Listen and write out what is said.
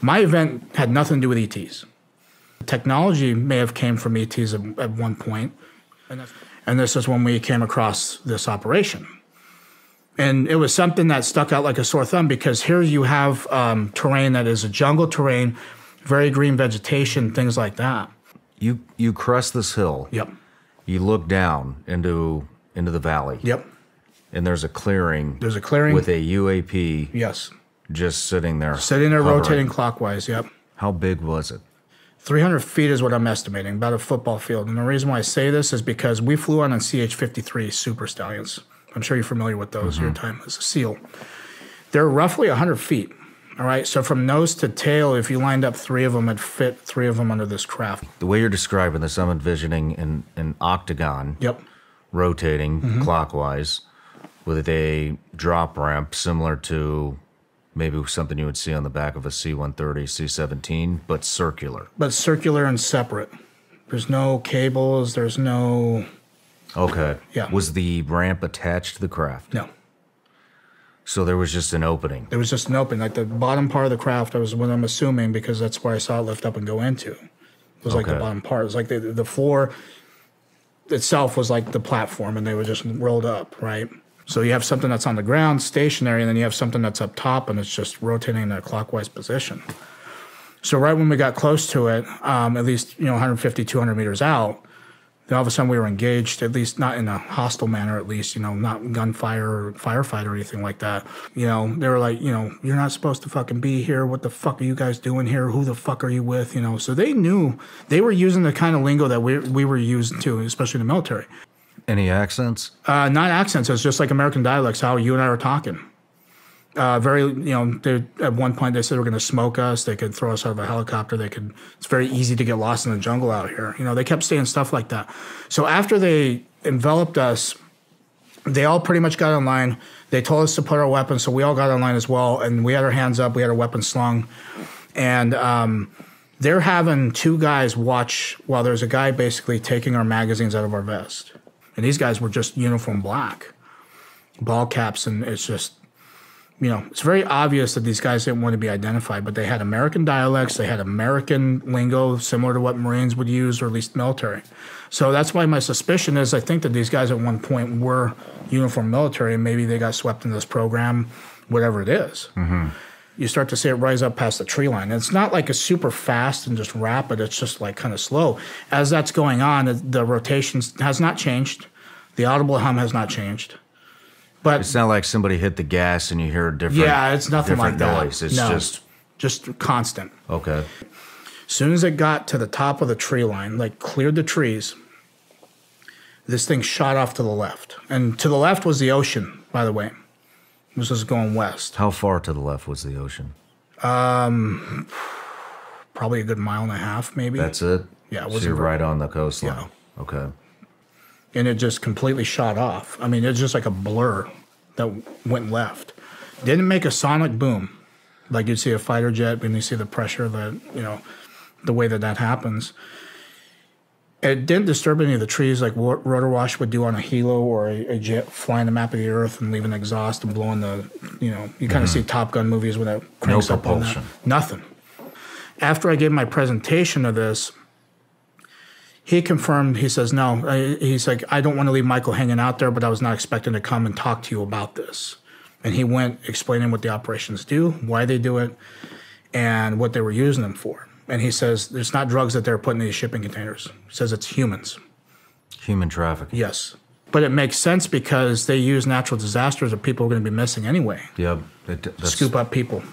My event had nothing to do with ETs. The technology may have came from ETs at one point, and this is when we came across this operation. And it was something that stuck out like a sore thumb because here you have terrain that is a jungle terrain, very green vegetation, things like that. You crest this hill. Yep. You look down into the valley. Yep. And there's a clearing. There's a clearing with a UAP. Yes. Just sitting there. Sitting there, hovering. Rotating clockwise. Yep. How big was it? 300 feet is what I'm estimating, about a football field. And the reason why I say this is because we flew on CH-53 Super Stallions. I'm sure you're familiar with those. Your time as a SEAL. They're roughly 100 feet. All right. So from nose to tail, if you lined up 3 of them, it'd fit 3 of them under this craft. The way you're describing this, I'm envisioning an octagon. Yep. Rotating clockwise with a drop ramp similar to maybe something you would see on the back of a C-130, C-17, but circular. But circular and separate. There's no cables. There's no... Okay. Yeah. Was the ramp attached to the craft? No. So there was just an opening? There was just an opening. Like the bottom part of the craft, was what I'm assuming, because that's where I saw it lift up and go into. It was like the bottom part. It was like the floor itself was like the platform, and they were just rolled up, right? So you have something that's on the ground, stationary, and then you have something that's up top, and it's just rotating in a clockwise position. So right when we got close to it, at least 150, 200 meters out, then all of a sudden we were engaged, at least not in a hostile manner, at least, not gunfire or firefight or anything like that. They were like, you're not supposed to fucking be here. What the fuck are you guys doing here? Who the fuck are you with? So they knew they were using the kind of lingo that we were using too, especially in the military. Any accents? Not accents. It's just like American dialects, how you and I were talking. At one point they said they were going to smoke us. They could throw us out of a helicopter. It's very easy to get lost in the jungle out here. They kept saying stuff like that. So after they enveloped us, they all pretty much got in line. They told us to put our weapons, so we all got in line as well. And we had our hands up. We had our weapons slung. And they're having 2 guys watch while there's a guy basically taking our magazines out of our vest. And these guys were just uniform black, ball caps, and it's just... it's very obvious that these guys didn't want to be identified, but they had American dialects, they had American lingo similar to what Marines would use, or at least military. So that's why my suspicion is I think that these guys at one point were uniform military, and maybe they got swept into this program, whatever it is. You start to see it rise up past the tree line. And it's not like a super fast and just rapid, it's just like kind of slow. As that's going on, the rotation has not changed. The audible hum has not changed. But it's not like somebody hit the gas and you hear a different it's nothing like that. Noise. It's just constant. Okay. As soon as it got to the top of the tree line, like cleared the trees, this thing shot off to the left. And to the left was the ocean, by the way. This was going west. How far to the left was the ocean? Probably a good 1.5 miles, maybe. That's it? Yeah. So you're right on the coastline. Yeah. Okay. And it just completely shot off. I mean, it's just like a blur that went left. Didn't make a sonic boom like you'd see a fighter jet when you see the pressure that, the way that happens. It didn't disturb any of the trees like rotor wash would do on a helo or a jet flying the map of the earth and leaving exhaust and blowing you kind of see Top Gun movies when it cranks up on that. Nothing. After I gave my presentation of this, he confirmed, he says, no, he's like, I don't want to leave Michael hanging out there, but I was not expecting to come and talk to you about this. And he went explaining what the operations do, why they do it, and what they were using them for. And he says, there's not drugs that they're putting in these shipping containers. He says it's humans. Human trafficking. Yes. But it makes sense because they use natural disasters that people are going to be missing anyway. Yep. Scoop up people.